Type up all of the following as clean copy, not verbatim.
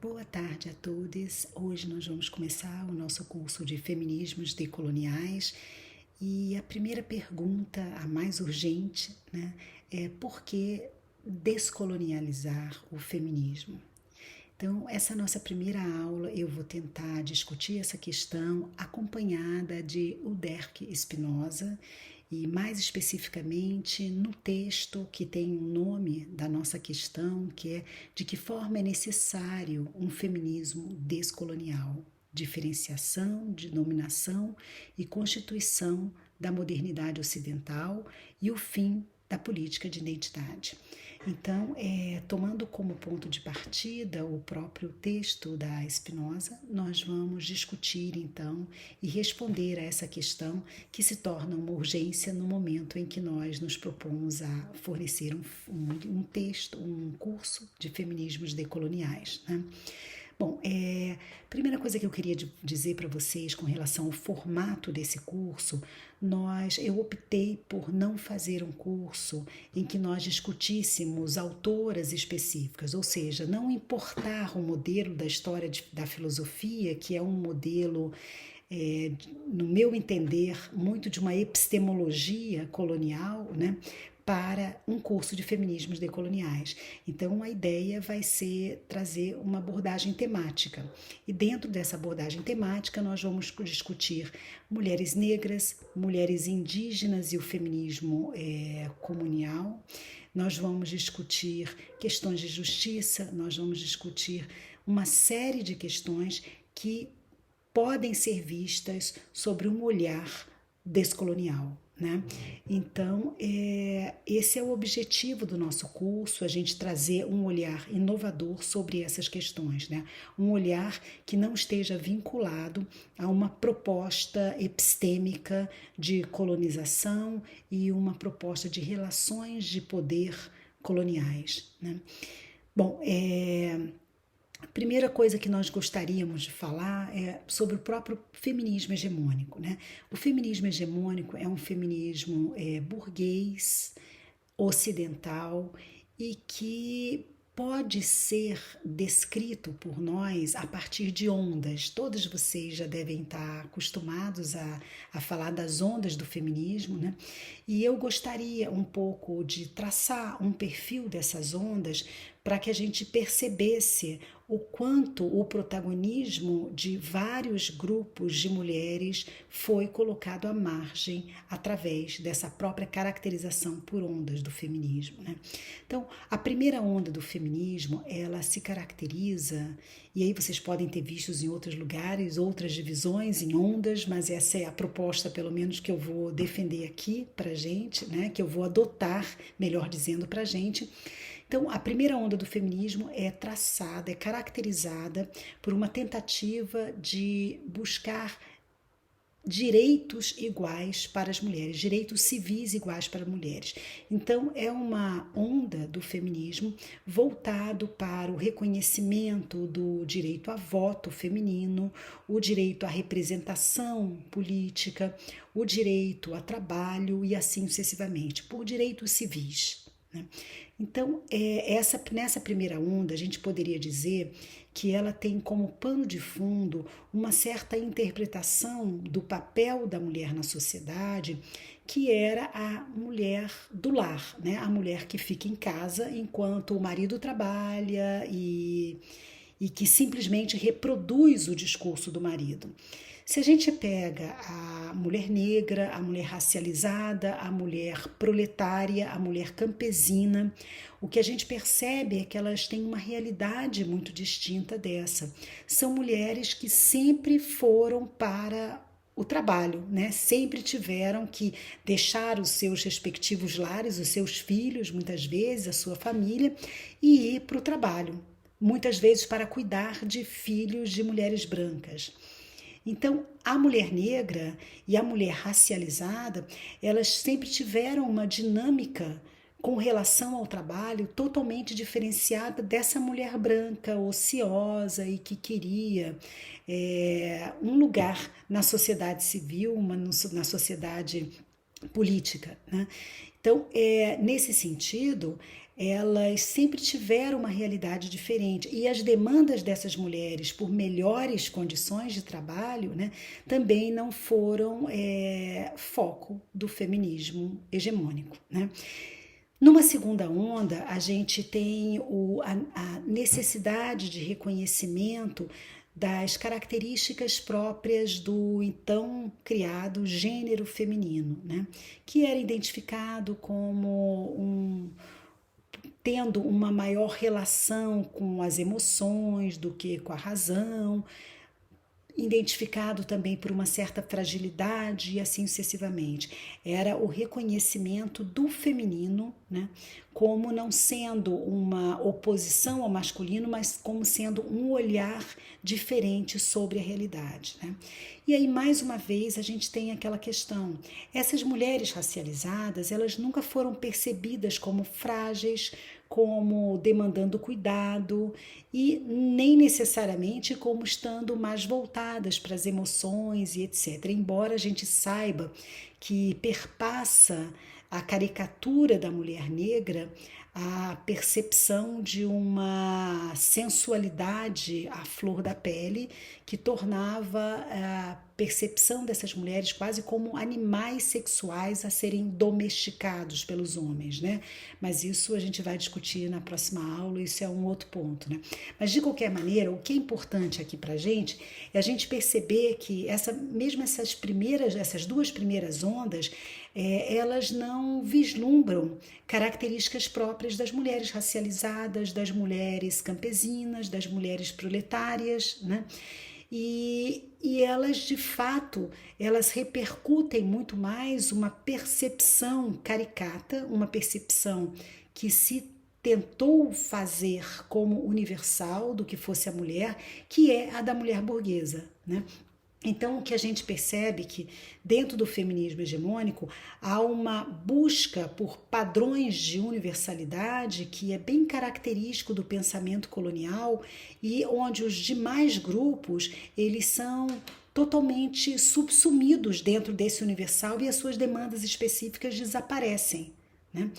Boa tarde a todos. Hoje nós vamos começar o nosso curso de Feminismos Decoloniais e a primeira pergunta, a mais urgente, é por que descolonializar o feminismo? Então, essa nossa primeira aula eu vou tentar discutir essa questão acompanhada de Uderque Spinoza e mais especificamente no texto que tem o nome da nossa questão, que é de que forma é necessário um feminismo descolonial, diferenciação, denominação e constituição da modernidade ocidental e o fim da política de identidade. Então, tomando como ponto de partida o próprio texto da Spinoza, nós vamos discutir então e responder a essa questão que se torna uma urgência no momento em que nós nos propomos a fornecer um texto, um curso de feminismos decoloniais, né? Bom, primeira coisa que eu queria dizer para vocês com relação ao formato desse curso, eu optei por não fazer um curso em que nós discutíssemos autoras específicas, ou seja, não importar o modelo da história da filosofia, que é um modelo no meu entender, muito de uma epistemologia colonial, né, para um curso de feminismos decoloniais. Então, a ideia vai ser trazer uma abordagem temática. E dentro dessa abordagem temática, nós vamos discutir mulheres negras, mulheres indígenas e o feminismo comunal. Nós vamos discutir questões de justiça, nós vamos discutir uma série de questões que podem ser vistas sobre um olhar descolonial, né? Então, esse é o objetivo do nosso curso, a gente trazer um olhar inovador sobre essas questões, né? Um olhar que não esteja vinculado a uma proposta epistêmica de colonização e uma proposta de relações de poder coloniais, né? Bom, a primeira coisa que nós gostaríamos de falar é sobre o próprio feminismo hegemônico, né? O feminismo hegemônico é um feminismo burguês, ocidental e que pode ser descrito por nós a partir de ondas. Todos vocês já devem estar acostumados a falar das ondas do feminismo, né? E eu gostaria um pouco de traçar um perfil dessas ondas para que a gente percebesse o quanto o protagonismo de vários grupos de mulheres foi colocado à margem através dessa própria caracterização por ondas do feminismo, né? Então, a primeira onda do feminismo, ela se caracteriza, e aí vocês podem ter vistos em outros lugares, outras divisões em ondas, mas essa é a proposta, pelo menos, que eu vou defender aqui pra gente, né? Que eu vou adotar, melhor dizendo, pra gente. Então, a primeira onda do feminismo é traçada, é caracterizada por uma tentativa de buscar direitos iguais para as mulheres, direitos civis iguais para mulheres. Então, é uma onda do feminismo voltado para o reconhecimento do direito a voto feminino, o direito à representação política, o direito a trabalho e assim sucessivamente, por direitos civis, né? Então, nessa primeira onda, a gente poderia dizer que ela tem como pano de fundo uma certa interpretação do papel da mulher na sociedade, que era a mulher do lar, né? A mulher que fica em casa enquanto o marido trabalha e que simplesmente reproduz o discurso do marido. Se a gente pega a mulher negra, a mulher racializada, a mulher proletária, a mulher campesina, o que a gente percebe é que elas têm uma realidade muito distinta dessa. São mulheres que sempre foram para o trabalho, né? Sempre tiveram que deixar os seus respectivos lares, os seus filhos, muitas vezes, a sua família, e ir para o trabalho, muitas vezes para cuidar de filhos de mulheres brancas. Então, a mulher negra e a mulher racializada, elas sempre tiveram uma dinâmica com relação ao trabalho totalmente diferenciada dessa mulher branca, ociosa e que queria um lugar na sociedade civil, na sociedade política, né? Então, nesse sentido, elas sempre tiveram uma realidade diferente e as demandas dessas mulheres por melhores condições de trabalho, né, também não foram foco do feminismo hegemônico, né? Numa segunda onda, a gente tem a necessidade de reconhecimento das características próprias do então criado gênero feminino, né? Que era identificado como tendo uma maior relação com as emoções do que com a razão, identificado também por uma certa fragilidade e assim sucessivamente. Era o reconhecimento do feminino, né, como não sendo uma oposição ao masculino, mas como sendo um olhar diferente sobre a realidade, né? E aí, mais uma vez, a gente tem aquela questão. Essas mulheres racializadas, elas nunca foram percebidas como frágeis, como demandando cuidado e nem necessariamente como estando mais voltadas para as emoções e etc. Embora a gente saiba que perpassa a caricatura da mulher negra a percepção de uma sensualidade à flor da pele que tornava a percepção dessas mulheres quase como animais sexuais a serem domesticados pelos homens, né? Mas isso a gente vai discutir na próxima aula, isso é um outro ponto, né? Mas de qualquer maneira, o que é importante aqui pra gente é a gente perceber que essas duas primeiras ondas, elas não vislumbram características próprias das mulheres racializadas, das mulheres campesinas, das mulheres proletárias, né? E elas, de fato, elas repercutem muito mais uma percepção caricata, uma percepção que se tentou fazer como universal do que fosse a mulher, que é a da mulher burguesa, né? Então, o que a gente percebe que dentro do feminismo hegemônico há uma busca por padrões de universalidade que é bem característico do pensamento colonial e onde os demais grupos, eles são totalmente subsumidos dentro desse universal e as suas demandas específicas desaparecem, né?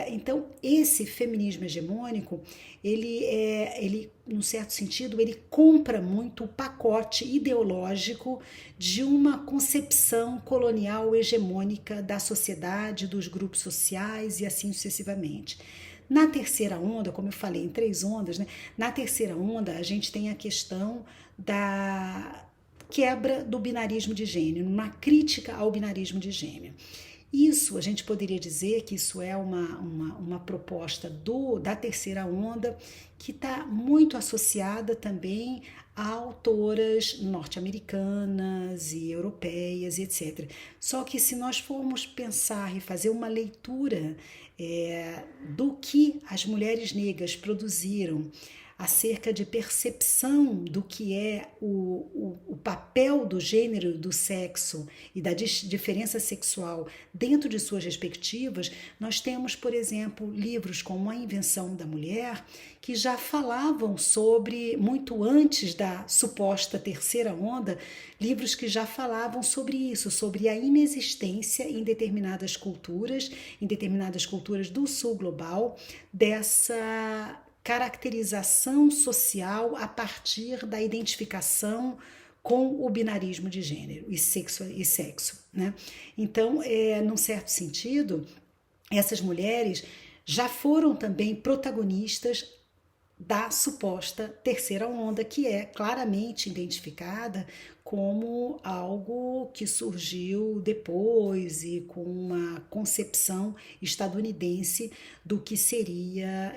Então, esse feminismo hegemônico, ele, num certo sentido, ele compra muito o pacote ideológico de uma concepção colonial hegemônica da sociedade, dos grupos sociais e assim sucessivamente. Na terceira onda, como eu falei, em 3 ondas, né? Na terceira onda, a gente tem a questão da quebra do binarismo de gênero, uma crítica ao binarismo de gênero. Isso, a gente poderia dizer que isso é uma proposta da terceira onda que está muito associada também a autoras norte-americanas e europeias, etc. Só que se nós formos pensar e fazer uma leitura do que as mulheres negras produziram acerca de percepção do que é o papel do gênero, do sexo e da diferença sexual dentro de suas respectivas, nós temos, por exemplo, livros como A Invenção da Mulher, que já falavam sobre, muito antes da suposta terceira onda, livros que já falavam sobre isso, sobre a inexistência em determinadas culturas do sul global, dessa caracterização social a partir da identificação com o binarismo de gênero e sexo, né? Então, num certo sentido, essas mulheres já foram também protagonistas da suposta terceira onda, que é claramente identificada como algo que surgiu depois e com uma concepção estadunidense do que seria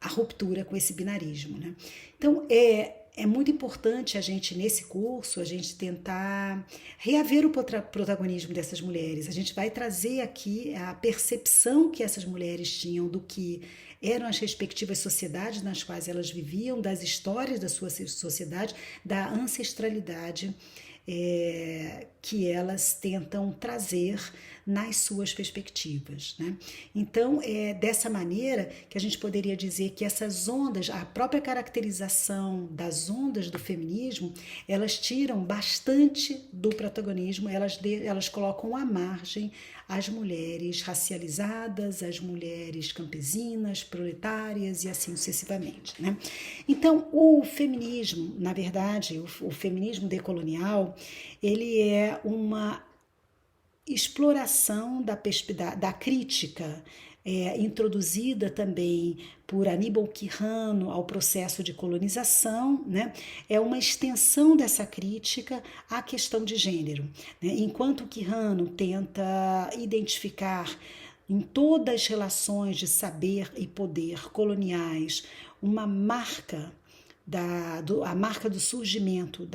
a ruptura com esse binarismo, né? Então, é muito importante a gente, nesse curso, a gente tentar reaver o protagonismo dessas mulheres. A gente vai trazer aqui a percepção que essas mulheres tinham do que eram as respectivas sociedades nas quais elas viviam, das histórias da sua sociedade, da ancestralidade que elas tentam trazer nas suas perspectivas, né? Então, é dessa maneira que a gente poderia dizer que essas ondas, a própria caracterização das ondas do feminismo, elas tiram bastante do protagonismo, elas colocam à margem as mulheres racializadas, as mulheres campesinas, proletárias e assim sucessivamente, né? Então, o feminismo, na verdade, o feminismo decolonial, ele é uma exploração da crítica introduzida também por Aníbal Quijano ao processo de colonização, né? É uma extensão dessa crítica à questão de gênero, né? Enquanto Quijano tenta identificar em todas as relações de saber e poder coloniais uma marca a marca do surgimento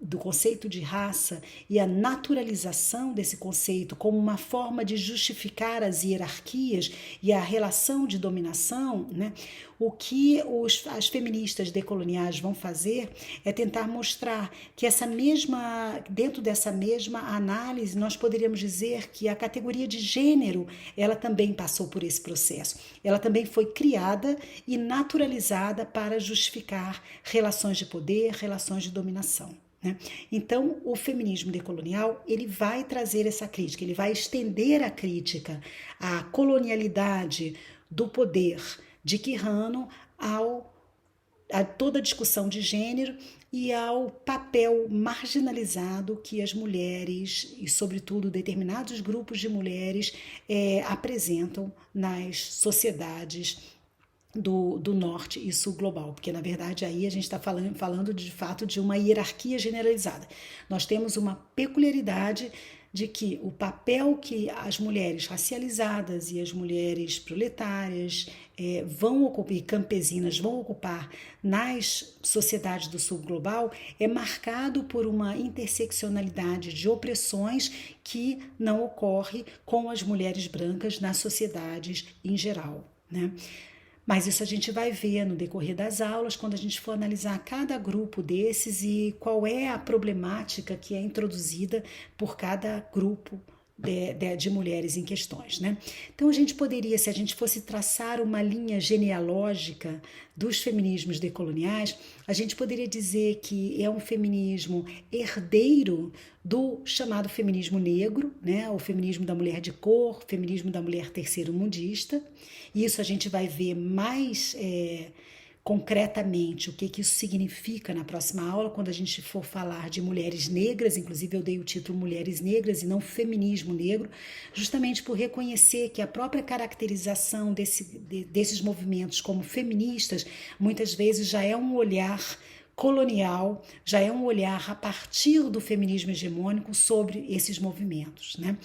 do conceito de raça e a naturalização desse conceito como uma forma de justificar as hierarquias e a relação de dominação, né? O que as feministas decoloniais vão fazer é tentar mostrar que dentro dessa mesma análise, nós poderíamos dizer que a categoria de gênero, ela também passou por esse processo. Ela também foi criada e naturalizada para justificar relações de poder, relações de dominação. Então, o feminismo decolonial, ele vai trazer essa crítica, ele vai estender a crítica à colonialidade do poder de Quijano a toda a discussão de gênero e ao papel marginalizado que as mulheres, e sobretudo determinados grupos de mulheres, apresentam nas sociedades do norte e sul global, porque na verdade aí a gente está falando de fato de uma hierarquia generalizada. Nós temos uma peculiaridade de que o papel que as mulheres racializadas e as mulheres proletárias vão ocupar, e campesinas vão ocupar nas sociedades do sul global é marcado por uma interseccionalidade de opressões que não ocorre com as mulheres brancas nas sociedades em geral, né? Mas isso a gente vai ver no decorrer das aulas, quando a gente for analisar cada grupo desses e qual é a problemática que é introduzida por cada grupo de mulheres em questões, né? Então a gente poderia, se a gente fosse traçar uma linha genealógica dos feminismos decoloniais, a gente poderia dizer que é um feminismo herdeiro do chamado feminismo negro, né? O feminismo da mulher de cor, feminismo da mulher terceiro-mundista. Isso a gente vai ver mais concretamente o que isso significa na próxima aula, quando a gente for falar de mulheres negras. Inclusive eu dei o título Mulheres Negras e não Feminismo Negro, justamente por reconhecer que a própria caracterização desses movimentos como feministas muitas vezes já é um olhar colonial, já é um olhar a partir do feminismo hegemônico sobre esses movimentos, né?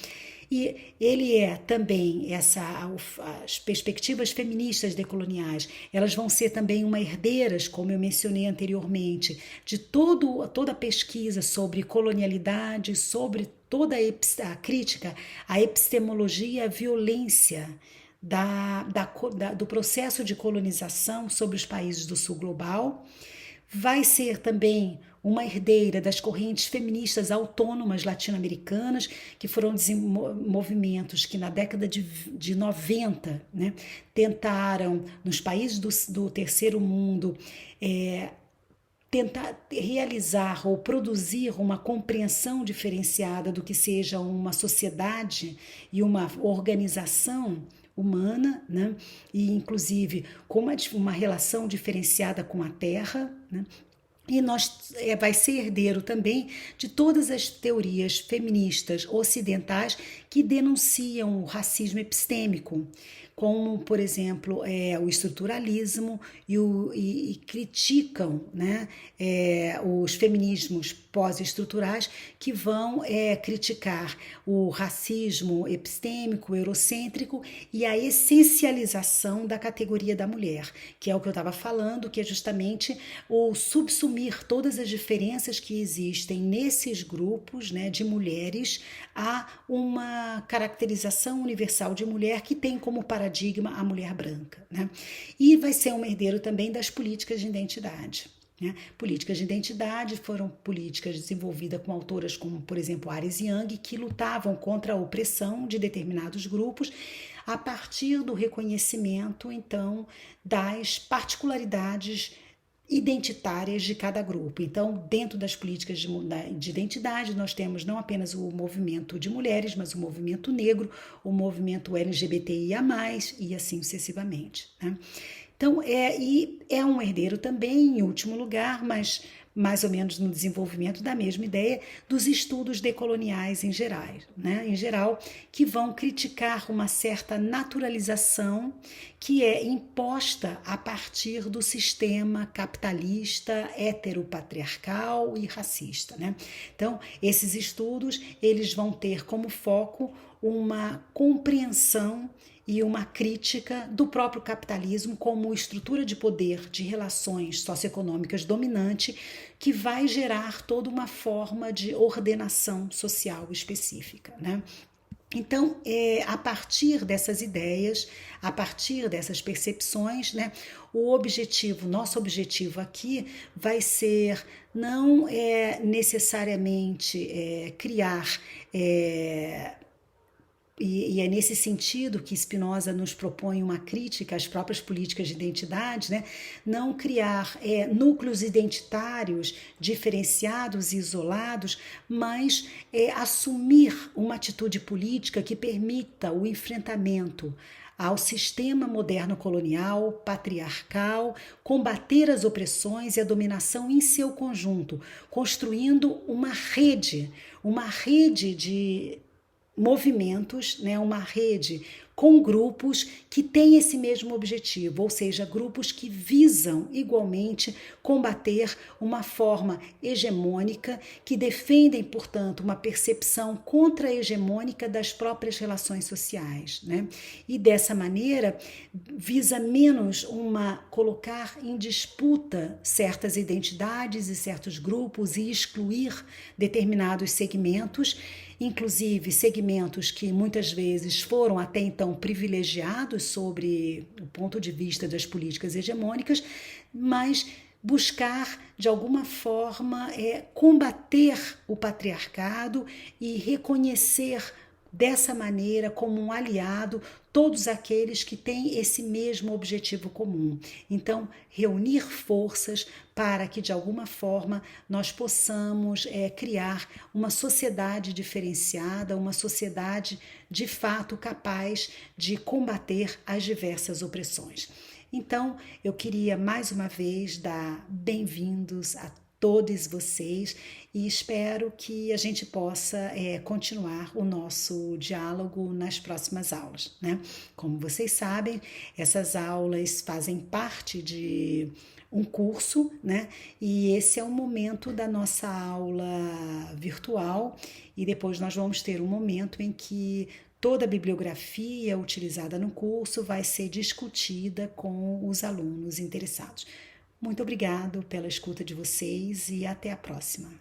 E ele também, as perspectivas feministas decoloniais, elas vão ser também herdeiras, como eu mencionei anteriormente, de toda a pesquisa sobre colonialidade, sobre toda a crítica à epistemologia, à violência do processo de colonização sobre os países do sul global. Vai ser também uma herdeira das correntes feministas autônomas latino-americanas, que foram movimentos que na década de 90, né, tentaram, nos países do terceiro mundo, tentar realizar ou produzir uma compreensão diferenciada do que seja uma sociedade e uma organização humana, né? E inclusive com uma relação diferenciada com a terra, né? E vai ser herdeiro também de todas as teorias feministas ocidentais que denunciam o racismo epistêmico, como, por exemplo, o estruturalismo e criticam, né, os feminismos pós-estruturais que vão criticar o racismo epistêmico, eurocêntrico e a essencialização da categoria da mulher, que é o que eu estava falando, que é justamente o subsumir todas as diferenças que existem nesses grupos, né, de mulheres a uma caracterização universal de mulher que tem como paradigma a mulher branca, né? E vai ser um herdeiro também das políticas de identidade. Políticas de identidade foram políticas desenvolvidas com autoras como, por exemplo, Ares Young, que lutavam contra a opressão de determinados grupos a partir do reconhecimento, então, das particularidades identitárias de cada grupo. Então, dentro das políticas de identidade, nós temos não apenas o movimento de mulheres, mas o movimento negro, o movimento LGBTIA+, e assim sucessivamente, né? Então, é um herdeiro também, em último lugar, mas mais ou menos no desenvolvimento da mesma ideia dos estudos decoloniais em geral, que vão criticar uma certa naturalização que é imposta a partir do sistema capitalista, heteropatriarcal e racista, né? Então, esses estudos, eles vão ter como foco uma compreensão e uma crítica do próprio capitalismo como estrutura de poder de relações socioeconômicas dominante que vai gerar toda uma forma de ordenação social específica, né? Então, a partir dessas ideias, a partir dessas percepções, né, nosso objetivo aqui vai ser não necessariamente criar e é nesse sentido que Spinoza nos propõe uma crítica às próprias políticas de identidade, né? Não criar núcleos identitários diferenciados e isolados, mas assumir uma atitude política que permita o enfrentamento ao sistema moderno colonial, patriarcal, combater as opressões e a dominação em seu conjunto, construindo uma rede de movimentos, né, uma rede com grupos que têm esse mesmo objetivo, ou seja, grupos que visam igualmente combater uma forma hegemônica, que defendem, portanto, uma percepção contra-hegemônica das próprias relações sociais, né? E dessa maneira visa menos colocar em disputa certas identidades e certos grupos e excluir determinados segmentos, inclusive segmentos que muitas vezes foram até então privilegiados sobre o ponto de vista das políticas hegemônicas, mas buscar, de alguma forma, combater o patriarcado e reconhecer dessa maneira como um aliado todos aqueles que têm esse mesmo objetivo comum. Então, reunir forças para que, de alguma forma, nós possamos criar uma sociedade diferenciada, uma sociedade, de fato, capaz de combater as diversas opressões. Então, eu queria, mais uma vez, dar bem-vindos a todos vocês e espero que a gente possa continuar o nosso diálogo nas próximas aulas, né? Como vocês sabem, essas aulas fazem parte de um curso, né? E esse é o momento da nossa aula virtual e depois nós vamos ter um momento em que toda a bibliografia utilizada no curso vai ser discutida com os alunos interessados. Muito obrigado pela escuta de vocês e até a próxima.